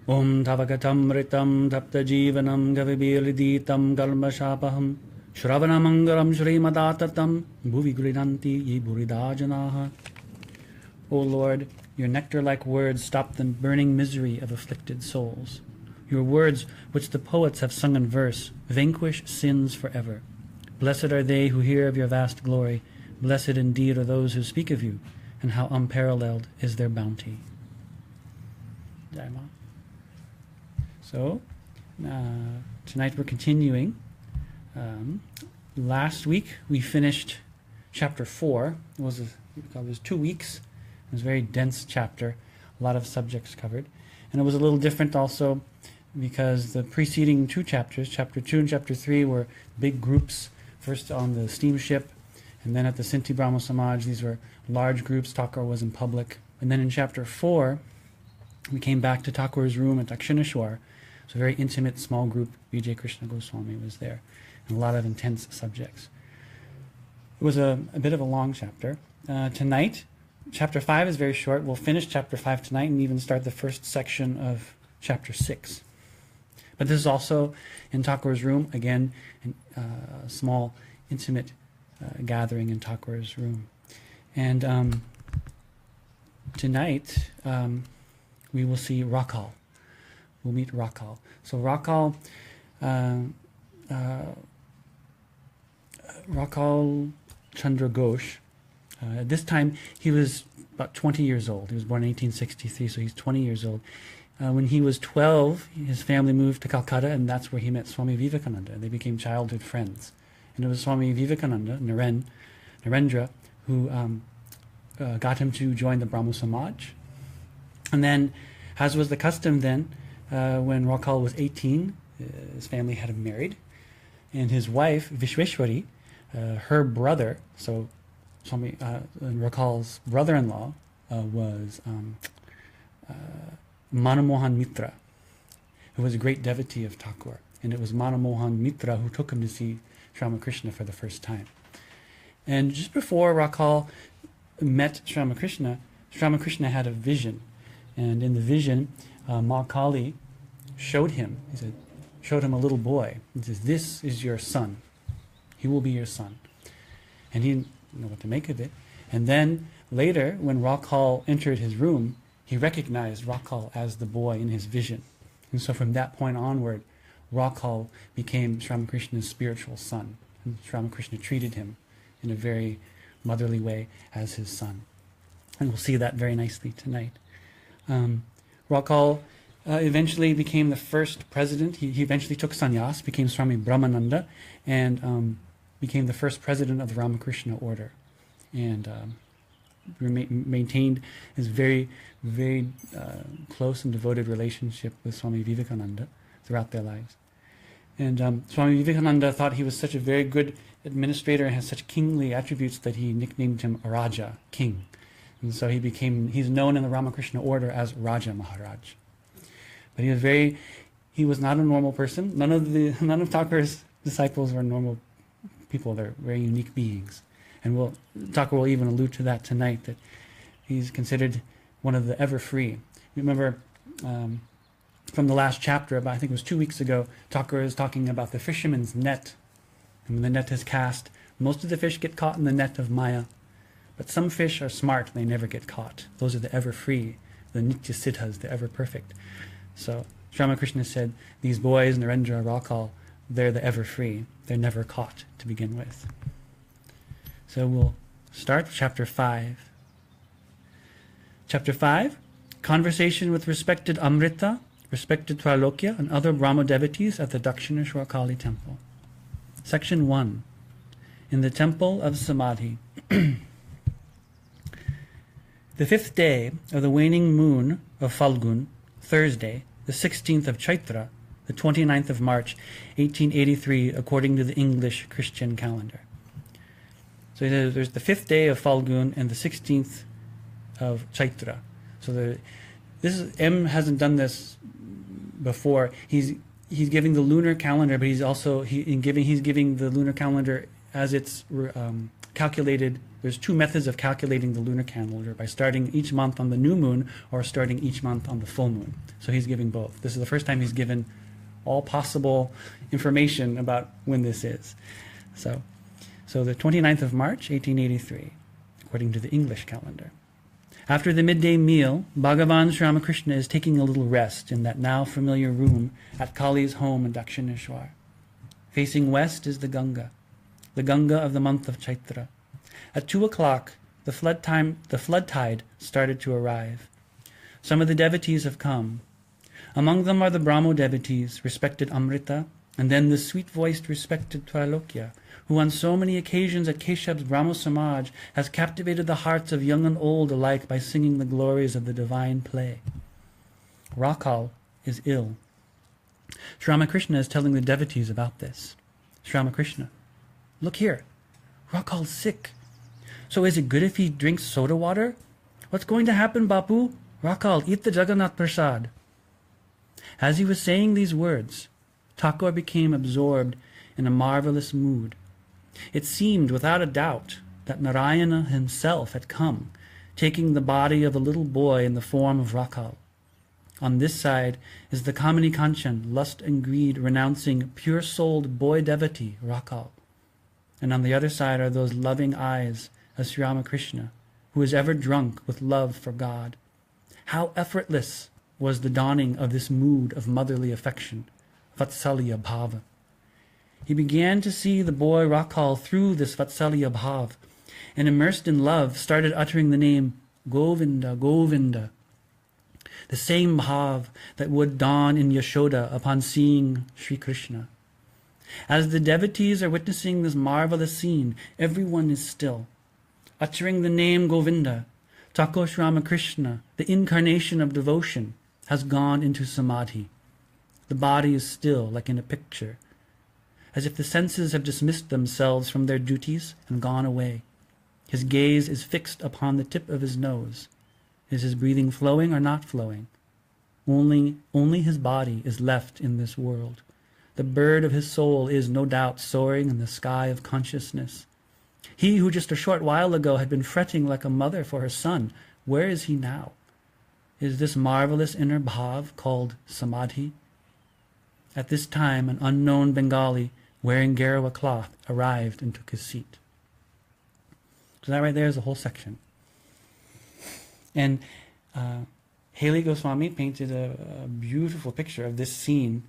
Om Tavagatamritam Taptajivanam Gavibiliditam Galmashapaham Shravanamangalam Shrimadatatam Bhuvi Gridanti Ye Buridajanaha. O Lord, your nectar-like words stop the burning misery of afflicted souls. Your words, which the poets have sung in verse, vanquish sins forever. Blessed are they who hear of your vast glory. Blessed indeed are those who speak of you, and how unparalleled is their bounty. Jai Ma. So, tonight we're continuing. Last week we finished chapter 4. It was 2 weeks. It was a very dense chapter, a lot of subjects covered. And it was a little different also because the preceding 2 chapters, chapter 2 and chapter 3, were big groups, first on the steamship, and then at the Sinti Brahmo Samaj, these were large groups. Thakur was in public. And then in chapter 4, we came back to Thakur's room at Dakshineswar. So a very intimate, small group. Vijay Krishna Goswami was there, and a lot of intense subjects. It was a bit of a long chapter. Tonight, chapter 5 is very short. We'll finish chapter 5 tonight and even start the first section of chapter 6. But this is also in Thakur's room, again, a small, intimate gathering in Thakur's room. And tonight, we will see Rakal. We'll meet Rakal. So Rakal, Rakal Chandra Ghosh, at this time he was about 20 years old. He was born in 1863, so he's 20 years old. When he was 12, his family moved to Calcutta, and that's where he met Swami Vivekananda. They became childhood friends. And it was Swami Vivekananda, Narendra, who got him to join the Brahmo Samaj. And then, as was the custom then, when Rakal was 18, his family had him married. And his wife, Vishweshwari, her brother, so Swami Rakal's brother-in-law was Manamohan Mitra, who was a great devotee of Thakur. And it was Manamohan Mitra who took him to see Sri Ramakrishna for the first time. And just before Rakal met Sri Ramakrishna had a vision. And in the vision, Ma Kali showed him a little boy. He says, "This is your son. He will be your son." And he didn't know what to make of it. And then later, when Rakal entered his room, he recognized Rakal as the boy in his vision. And so from that point onward, Rakal became Sri Ramakrishna's spiritual son. And Sri Ramakrishna treated him in a very motherly way as his son. And we'll see that very nicely tonight. Rakal eventually became the first president. He eventually took sannyas, became Swami Brahmananda, and became the first president of the Ramakrishna order. And maintained his very, very close and devoted relationship with Swami Vivekananda throughout their lives. And Swami Vivekananda thought he was such a very good administrator and has such kingly attributes that he nicknamed him Raja, king. And so he's known in the Ramakrishna order as Raja Maharaj. But he was not a normal person. None of Thakur's disciples were normal people. They're very unique beings. And Thakur will even allude to that tonight, that he's considered one of the ever-free. Remember, from the last chapter, I think it was 2 weeks ago, Thakur is talking about the fisherman's net. And when the net is cast, most of the fish get caught in the net of Maya. But some fish are smart, and they never get caught. Those are the ever-free, the Nitya Siddhas, the ever-perfect. So Sri Ramakrishna said, these boys, Narendra, Rakal, they're the ever-free. They're never caught to begin with. So we'll start chapter 5. Chapter 5, conversation with respected Amrita, respected Trailokya, and other Brahmo devotees at the Dakshineswar Kali temple. Section 1, in the temple of Samadhi. The 5th day of the waning moon of Falgun, Thursday, the 16th of Chaitra, the 29th of March, 1883, according to the English Christian calendar. So there's the 5th day of Falgun and the 16th of Chaitra. So M hasn't done this before. He's giving the lunar calendar, but he's giving the lunar calendar as it's calculated. There's 2 methods of calculating the lunar calendar, by starting each month on the new moon or starting each month on the full moon. So he's giving both. This is the first time he's given all possible information about when this is. So the 29th of March, 1883, according to the English calendar. After the midday meal, Bhagavan Sri Ramakrishna is taking a little rest in that now familiar room at Kali's home in Dakshineswar. Facing west is the Ganga of the month of Chaitra. At 2 o'clock, the flood tide started to arrive. Some of the devotees have come. Among them are the Brahmo devotees, respected Amrita, and then the sweet-voiced respected Trailokya, who on so many occasions at Keshav's Brahmo Samaj has captivated the hearts of young and old alike by singing the glories of the divine play. Rakal is ill. Sri Ramakrishna is telling the devotees about this. Sri Ramakrishna, look here, Rakal's sick. So is it good if he drinks soda water? What's going to happen, Bapu? Rakal, eat the Jagannath Prasad. As he was saying these words, Thakur became absorbed in a marvelous mood. It seemed, without a doubt, that Narayana himself had come, taking the body of a little boy in the form of Rakal. On this side is the Kamini Kanchan, lust and greed renouncing, pure-souled boy devotee, Rakal. And on the other side are those loving eyes of Sri Ramakrishna, who is ever drunk with love for God. How effortless was the dawning of this mood of motherly affection, Vatsalya Bhava. He began to see the boy Rakal through this Vatsalya Bhav, and immersed in love started uttering the name Govinda, Govinda, the same Bhav that would dawn in Yashoda upon seeing Sri Krishna. As the devotees are witnessing this marvelous scene, everyone is still. Uttering the name Govinda, Thakur Sri Ramakrishna, the incarnation of devotion, has gone into Samadhi. The body is still, like in a picture, as if the senses have dismissed themselves from their duties and gone away. His gaze is fixed upon the tip of his nose. Is his breathing flowing or not flowing? Only his body is left in this world. The bird of his soul is, no doubt, soaring in the sky of consciousness. He who just a short while ago had been fretting like a mother for her son, where is he now? Is this marvelous inner bhav called Samadhi? At this time, an unknown Bengali, wearing Garawa cloth, arrived and took his seat. So that right there is the whole section. And Haley Goswami painted a beautiful picture of this scene.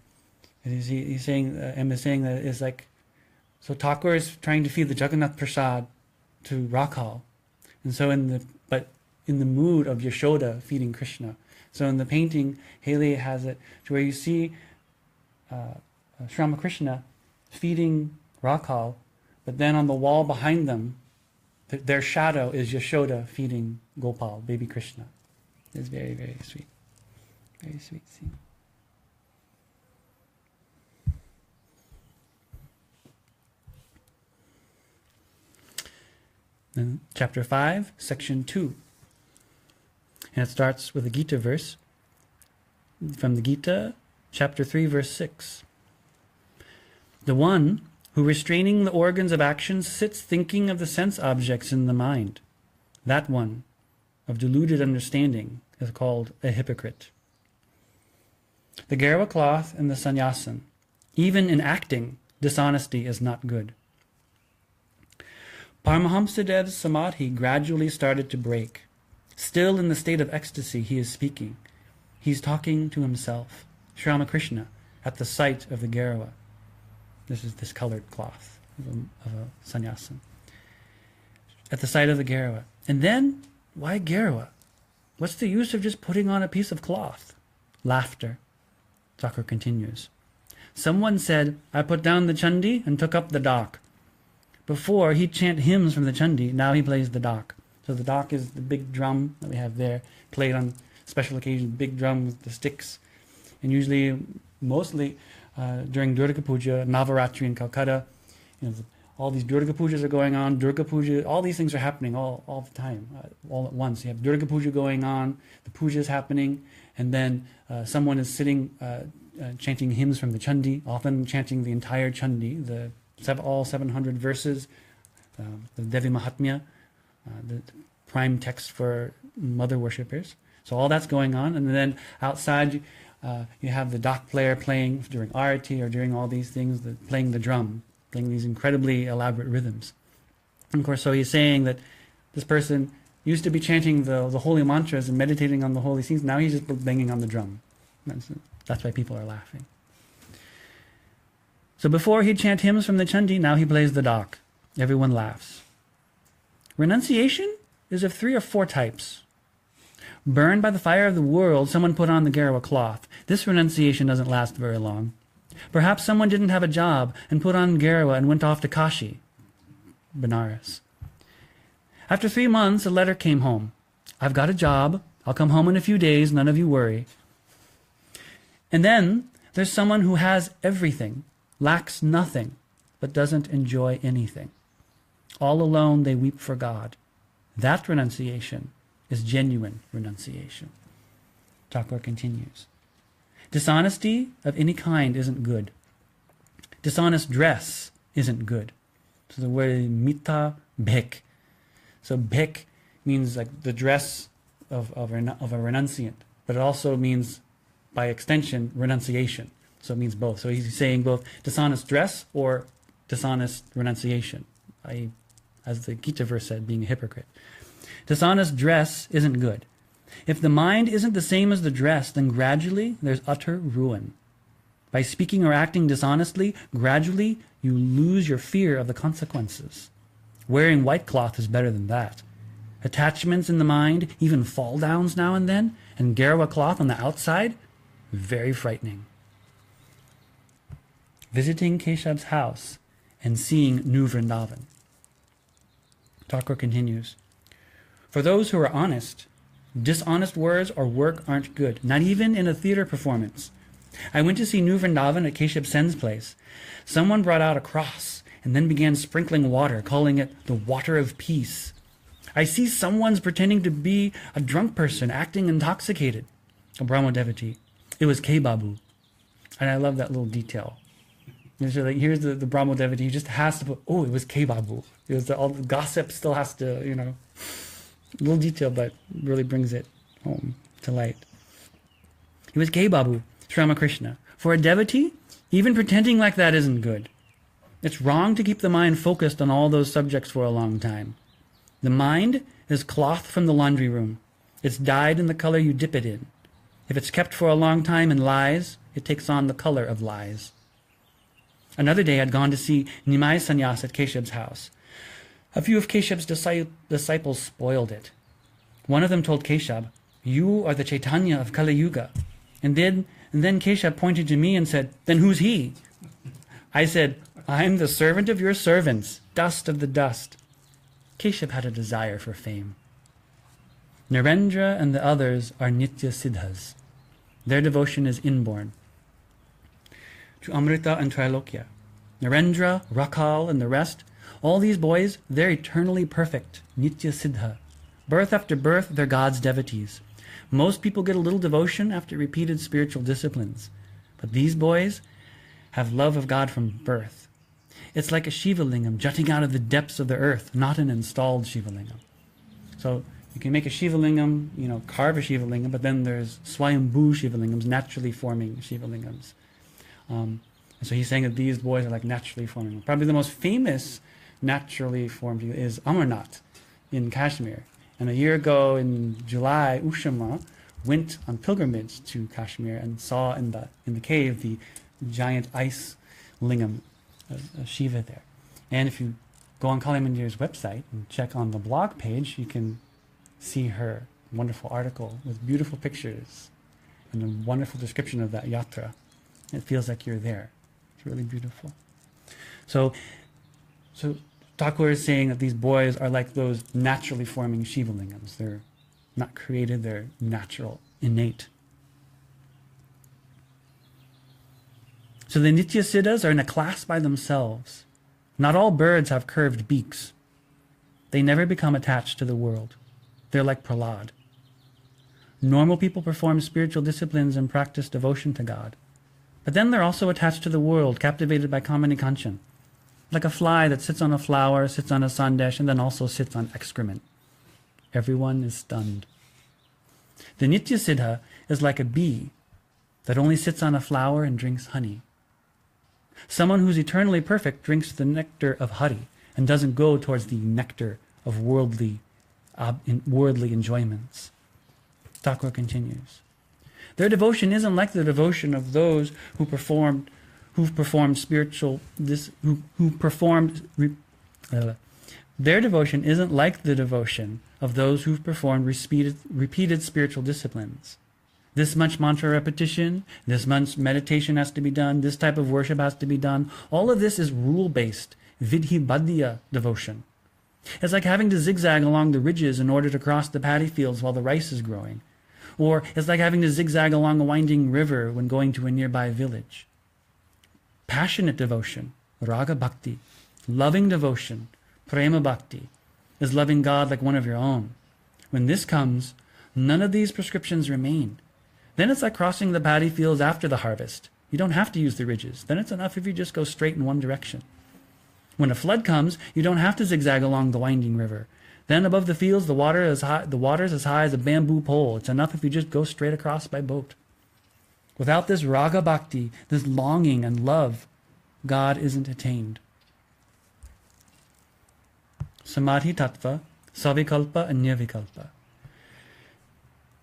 He's saying, M is saying that it's like, so Thakur is trying to feed the Jagannath Prasad to Rakal, and so but in the mood of Yashoda feeding Krishna. So in the painting, Haley has it to where you see Sri Ramakrishna feeding Rakhal, but then on the wall behind them, their shadow is Yashoda feeding Gopal, baby Krishna. It's very, very sweet. Very sweet scene. Then chapter 5, section 2. And it starts with a Gita verse from the Gita, chapter 3, verse 6. The one who, restraining the organs of action, sits thinking of the sense objects in the mind, that one of deluded understanding is called a hypocrite. The Garwa cloth and the sannyasin. Even in acting, dishonesty is not good. Paramahamsadev's samadhi gradually started to break. Still in the state of ecstasy, he is speaking. He's talking to himself, Sri Ramakrishna, at the sight of the Garwa. This is this colored cloth of a sannyasin. At the sight of the Garwa. And then, why Garwa? What's the use of just putting on a piece of cloth? Laughter. Thakur continues. Someone said, I put down the chandi and took up the dak. Before, he'd chant hymns from the chandi, now he plays the dak. So the dak is the big drum that we have there, played on special occasions, big drum with the sticks. And usually, mostly, during Durga Puja, Navaratri in Calcutta, all these Durga Pujas are going on, Durga Puja, all these things are happening all the time, all at once. You have Durga Puja going on, the puja is happening, and then someone is sitting chanting hymns from the chandi, often chanting the entire chandi, all 700 verses, the Devi Mahatmya, the prime text for mother worshippers. So all that's going on, and then outside you have the dak player playing during arati or during all these things, playing the drum, playing these incredibly elaborate rhythms. And of course, so he's saying that this person used to be chanting the holy mantras and meditating on the holy scenes. Now he's just banging on the drum. That's why people are laughing. So before he'd chant hymns from the chandi, now he plays the dak. Everyone laughs. Renunciation is of 3 or 4 types. Burned by the fire of the world, someone put on the Garwa cloth. This renunciation doesn't last very long. Perhaps someone didn't have a job and put on Garwa and went off to Kashi, Benares. After 3 months, a letter came home. I've got a job. I'll come home in a few days. None of you worry. And then there's someone who has everything, lacks nothing, but doesn't enjoy anything. All alone, they weep for God. That renunciation is genuine renunciation. Thakur continues. Dishonesty of any kind isn't good. Dishonest dress isn't good. So the word mita bhik. So bhik means like the dress of a renunciant, but it also means, by extension, renunciation. So it means both. So he's saying both dishonest dress or dishonest renunciation, i.e., as the Gita verse said, being a hypocrite. Dishonest dress isn't good. If the mind isn't the same as the dress, then gradually there's utter ruin. By speaking or acting dishonestly, gradually you lose your fear of the consequences. Wearing white cloth is better than that. Attachments in the mind, even fall downs now and then, and Garwa cloth on the outside, very frightening. Visiting Keshav's house and seeing New Vrindavan. Thakur continues, for those who are honest, dishonest words or work aren't good, not even in a theater performance. I went to see New Vrindavan at Keshav Sen's place. Someone brought out a cross and then began sprinkling water, calling it the water of peace. I see someone's pretending to be a drunk person, acting intoxicated. A Brahmo devotee. It was K. Babu. And I love that little detail. So like, here's the Brahmo devotee, he just has to put, oh, it was K. Babu. It was all the gossip still has to, little detail, but really brings it home to light. It was K. Babu, Sri Ramakrishna. For a devotee, even pretending like that isn't good. It's wrong to keep the mind focused on all those subjects for a long time. The mind is cloth from the laundry room. It's dyed in the color you dip it in. If it's kept for a long time in lies, it takes on the color of lies. Another day I'd gone to see Nimai Sannyas at Keshav's house. A few of Keshav's disciples spoiled it. One of them told Keshab, "You are the Chaitanya of Kali Yuga." And then Keshab pointed to me and said, "Then who's he?" I said, "I'm the servant of your servants, dust of the dust." Keshab had a desire for fame. Narendra and the others are Nitya Siddhas. Their devotion is inborn. To Amrita and Trailokya, Narendra, Rakal, and the rest, all these boys, they're eternally perfect, Nitya Siddha. Birth after birth, they're God's devotees. Most people get a little devotion after repeated spiritual disciplines. But these boys have love of God from birth. It's like a Shiva Lingam jutting out of the depths of the earth, not an installed Shiva Lingam. So you can make a Shiva Lingam, carve a Shiva Lingam, but then there's Swayambhu Shiva Lingams, naturally forming Shiva Lingams. And so he's saying that these boys are like naturally forming. Probably the most famous naturally formed is Amarnath in Kashmir. And a year ago in July, Ushama went on pilgrimage to Kashmir and saw in the cave the giant ice lingam, Shiva there. And if you go on Kali Mandir's website and check on the blog page, you can see her wonderful article with beautiful pictures and a wonderful description of that yatra. It feels like you're there. It's really beautiful. So Thakur is saying that these boys are like those naturally forming Shiva Lingams. They're not created, they're natural, innate. So the Nitya Siddhas are in a class by themselves. Not all birds have curved beaks. They never become attached to the world. They're like Prahlad. Normal people perform spiritual disciplines and practice devotion to God. But then they're also attached to the world, captivated by kamani kanchan. Like a fly that sits on a flower, sits on a sandesh, and then also sits on excrement. Everyone is stunned. The Nitya Siddha is like a bee that only sits on a flower and drinks honey. Someone who's eternally perfect drinks the nectar of hari and doesn't go towards the nectar of worldly enjoyments. Thakur continues. Their devotion isn't like the devotion of those who performed their devotion isn't like the devotion of those who've performed repeated spiritual disciplines. This much mantra repetition, this much meditation has to be done, this type of worship has to be done. All of this is rule-based, vidhi badhya devotion. It's like having to zigzag along the ridges in order to cross the paddy fields while the rice is growing. Or it's like having to zigzag along a winding river when going to a nearby village. Passionate devotion, raga bhakti, loving devotion, prema bhakti, is loving God like one of your own. When this comes, none of these prescriptions remain. Then it's like crossing the paddy fields after the harvest. You don't have to use the ridges. Then it's enough if you just go straight in one direction. When a flood comes, you don't have to zigzag along the winding river. Then above the fields, the water's as high as a bamboo pole. It's enough if you just go straight across by boat. Without this raga bhakti, this longing and love, God isn't attained. Samadhi tattva, savikalpa and nirvikalpa.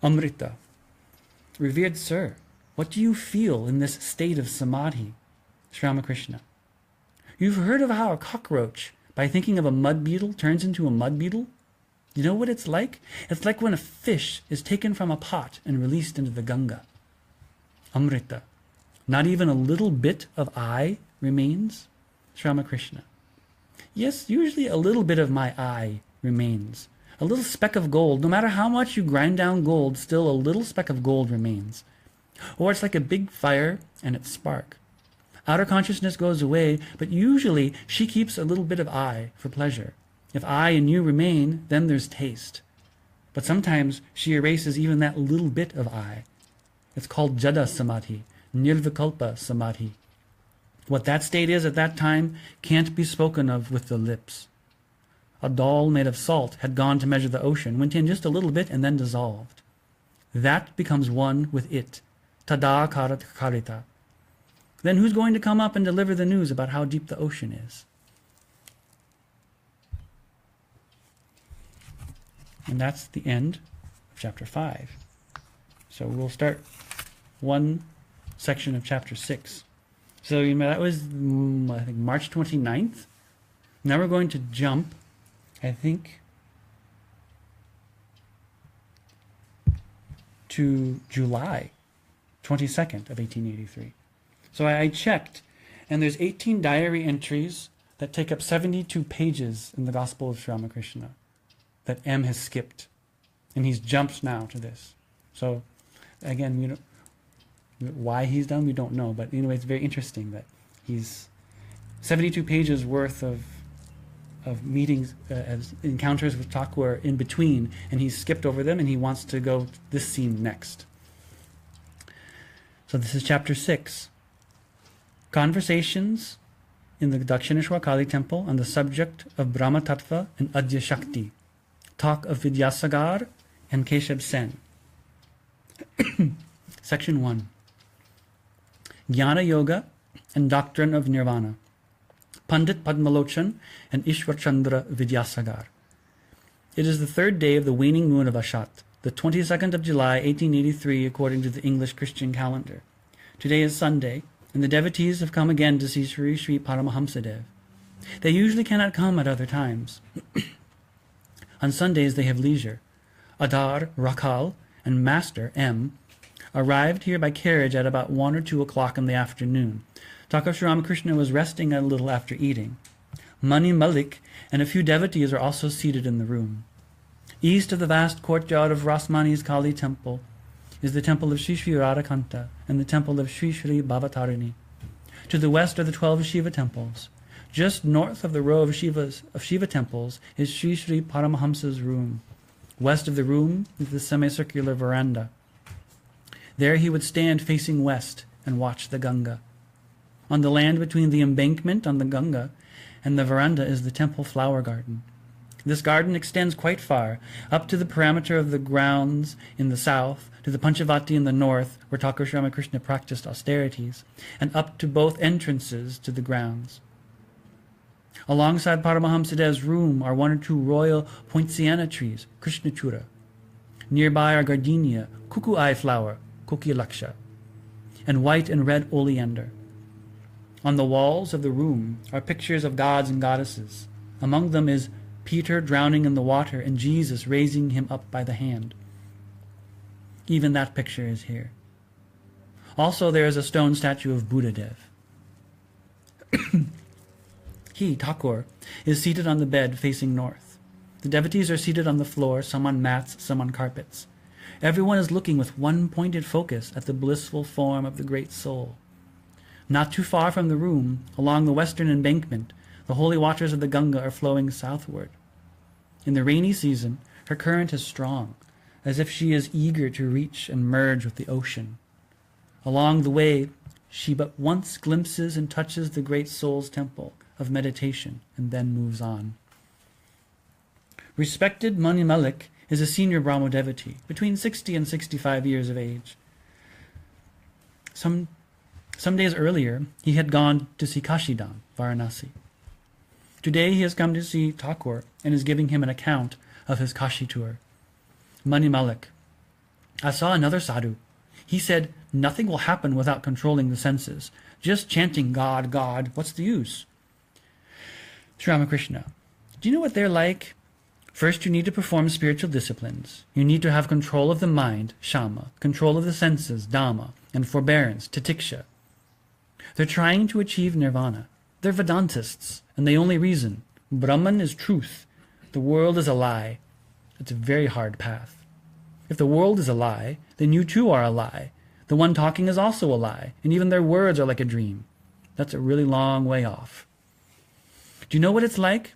Amrita. Revered Sir, what do you feel in this state of samadhi? Sri Ramakrishna. You've heard of how a cockroach, by thinking of a mud beetle, turns into a mud beetle? You know what it's like? It's like when a fish is taken from a pot and released into the Ganga. Amrita. Not even a little bit of I remains? Sri Ramakrishna. Yes, usually a little bit of my I remains. A little speck of gold. No matter how much you grind down gold, still a little speck of gold remains. Or it's like a big fire and its spark. Outer consciousness goes away, but usually she keeps a little bit of I for pleasure. If I and you remain, then there's taste. But sometimes she erases even that little bit of I. It's called Jada Samadhi, Nirvikalpa Samadhi. What that state is at that time can't be spoken of with the lips. A doll made of salt had gone to measure the ocean, went in just a little bit and then dissolved. That becomes one with it. Tada karat karita. Then who's going to come up and deliver the news about how deep the ocean is? And that's the end of chapter 5. So we'll start one section of chapter 6. So that was, I think, March 29th. Now we're going to jump, I think, to July 22nd of 1883. So I checked, and there's 18 diary entries that take up 72 pages in the Gospel of Sri Ramakrishna that M has skipped. And he's jumped now to this. So, again, we don't, why he's done, we don't know. But anyway, it's very interesting that he's 72 pages worth of meetings, as encounters with Thakur in between, and he's skipped over them, and he wants to go to this scene next. So this is chapter 6. Conversations in the Dakshineswar Kali temple on the subject of Brahma Tattva and Adya Shakti. Talk of Vidyasagar and Keshav Sen. Section 1. Jnana Yoga and Doctrine of Nirvana. Pandit Padmalochan and Ishwar Chandra Vidyasagar. It is the third day of the waning moon of Ashat, the 22nd of July, 1883, according to the English Christian calendar. Today is Sunday, and the devotees have come again to see Sri Sri Paramahamsadev. They usually cannot come at other times. On Sundays they have leisure. Adar, Rakhal, and Master, M, arrived here by carriage at about 1 or 2 o'clock in the afternoon. Thakur Sri Ramakrishna was resting a little after eating. Mani Malik and a few devotees are also seated in the room. East of the vast courtyard of Rasmani's Kali temple is the temple of Sri Sri Radhakanta and the temple of Sri Sri Bhavatarini. To the west are the 12 Shiva temples. Just north of the row of Shiva temples is Sri Sri Paramahamsa's room. West of the room is the semicircular veranda. There he would stand facing west and watch the Ganga. On the land between the embankment on the Ganga and the veranda is the temple flower garden. This garden extends quite far, up to the parameter of the grounds in the south, to the Panchavati in the north, where Thakur Sri Ramakrishna practiced austerities, and up to both entrances to the grounds. Alongside Paramahamsadev's room are 1 or 2 royal poinciana trees, Krishnachura. Nearby are gardenia, cuckoo eye flower, Kokilaksha, and white and red oleander. On the walls of the room are pictures of gods and goddesses. Among them is Peter drowning in the water and Jesus raising him up by the hand. Even that picture is here. Also there is a stone statue of Buddhadev. He, Thakur, is seated on the bed facing north. The devotees are seated on the floor, some on mats, some on carpets. Everyone is looking with one pointed focus at the blissful form of the Great Soul. Not too far from the room, along the western embankment, the holy waters of the Ganga are flowing southward. In the rainy season, her current is strong, as if she is eager to reach and merge with the ocean. Along the way, she but once glimpses and touches the Great Soul's temple of meditation, and then moves on. Respected Mani Malik is a senior Brahmo devotee, between 60 and 65 years of age. Some days earlier, he had gone to see Kashidham, Varanasi. Today he has come to see Thakur and is giving him an account of his Kashi tour. Mani Malik: I saw another sadhu. He said, nothing will happen without controlling the senses. Just chanting God, God, what's the use? Sri Ramakrishna: do you know what they're like? First, you need to perform spiritual disciplines. You need to have control of the mind, shama, control of the senses, dhamma, and forbearance, titiksha. They're trying to achieve nirvana. They're Vedantists, and they only reason. Brahman is truth. The world is a lie. It's a very hard path. If the world is a lie, then you too are a lie. The one talking is also a lie, and even their words are like a dream. That's a really long way off. Do you know what it's like?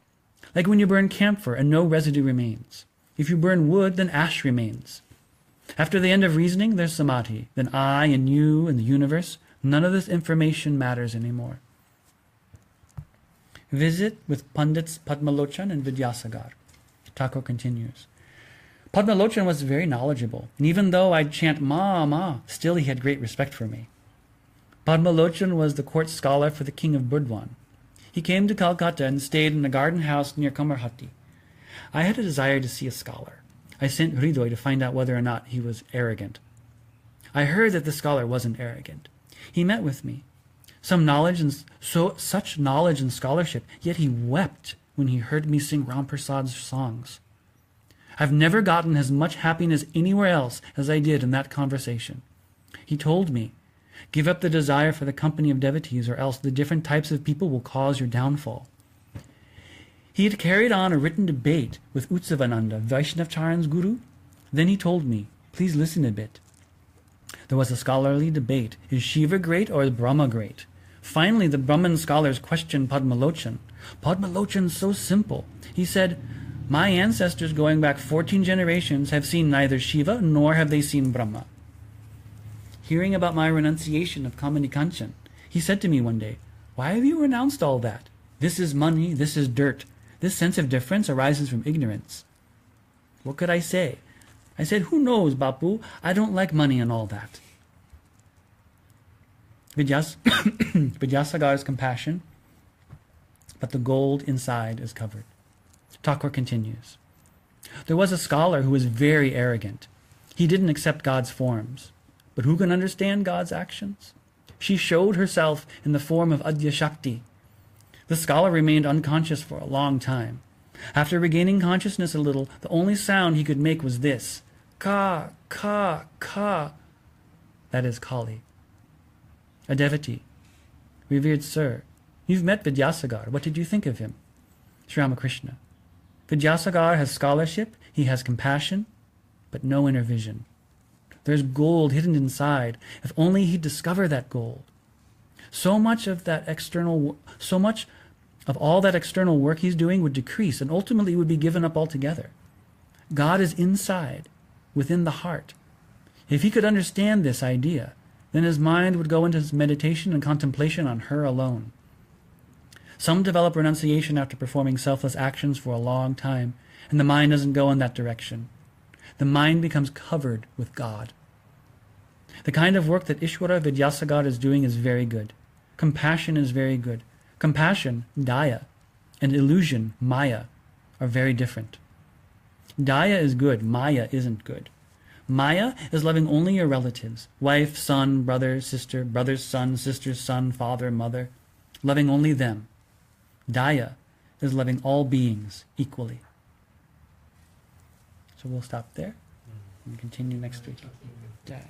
Like when you burn camphor and no residue remains. If you burn wood, then ash remains. After the end of reasoning, there's samadhi. Then I and you and the universe, none of this information matters anymore. Visit with Pandits Padmalochan and Vidyasagar. Thakur continues. Padmalochan was very knowledgeable, and even though I'd chant Ma, Ma, still he had great respect for me. Padmalochan was the court scholar for the king of Burdwan. He came to Calcutta and stayed in a garden house near Kamarhati. I had a desire to see a scholar. I sent Hridoy to find out whether or not he was arrogant. I heard that the scholar wasn't arrogant. He met with me. Such knowledge and scholarship, yet he wept when he heard me sing Ramprasad's songs. I've never gotten as much happiness anywhere else as I did in that conversation. He told me, give up the desire for the company of devotees, or else the different types of people will cause your downfall. He had carried on a written debate with Utsavananda, Vaishnavacharan's guru. Then he told me, please listen a bit. There was a scholarly debate. Is Shiva great or is Brahma great? Finally, the Brahman scholars questioned Padmalochan. Padmalochan's so simple. He said, my ancestors going back 14 generations have seen neither Shiva nor have they seen Brahma. Hearing about my renunciation of Kamini Kanchan, he said to me one day, why have you renounced all that? This is money, this is dirt. This sense of difference arises from ignorance. What could I say? I said, who knows, Bapu? I don't like money and all that. Vidyasagar's compassion, but the gold inside is covered. Thakur continues. There was a scholar who was very arrogant. He didn't accept God's forms. But who can understand God's actions? She showed herself in the form of Adya Shakti. The scholar remained unconscious for a long time. After regaining consciousness a little, the only sound he could make was this. Ka, ka, ka. That is Kali. A devotee. Revered sir, you've met Vidyasagar. What did you think of him? Sri Ramakrishna. Vidyasagar has scholarship, he has compassion, but no inner vision. There's gold hidden inside. If only he'd discover that gold. So much of all that external work he's doing would decrease and ultimately would be given up altogether. God is inside, within the heart. If he could understand this idea, then his mind would go into his meditation and contemplation on her alone. Some develop renunciation after performing selfless actions for a long time, and the mind doesn't go in that direction. The mind becomes covered with God. The kind of work that Ishwara Vidyasagar is doing is very good. Compassion is very good. Compassion, daya, and illusion, maya, are very different. Daya is good, maya isn't good. Maya is loving only your relatives, wife, son, brother, sister, brother's son, sister's son, father, mother, loving only them. Daya is loving all beings equally. So we'll stop there and continue next week. Jai.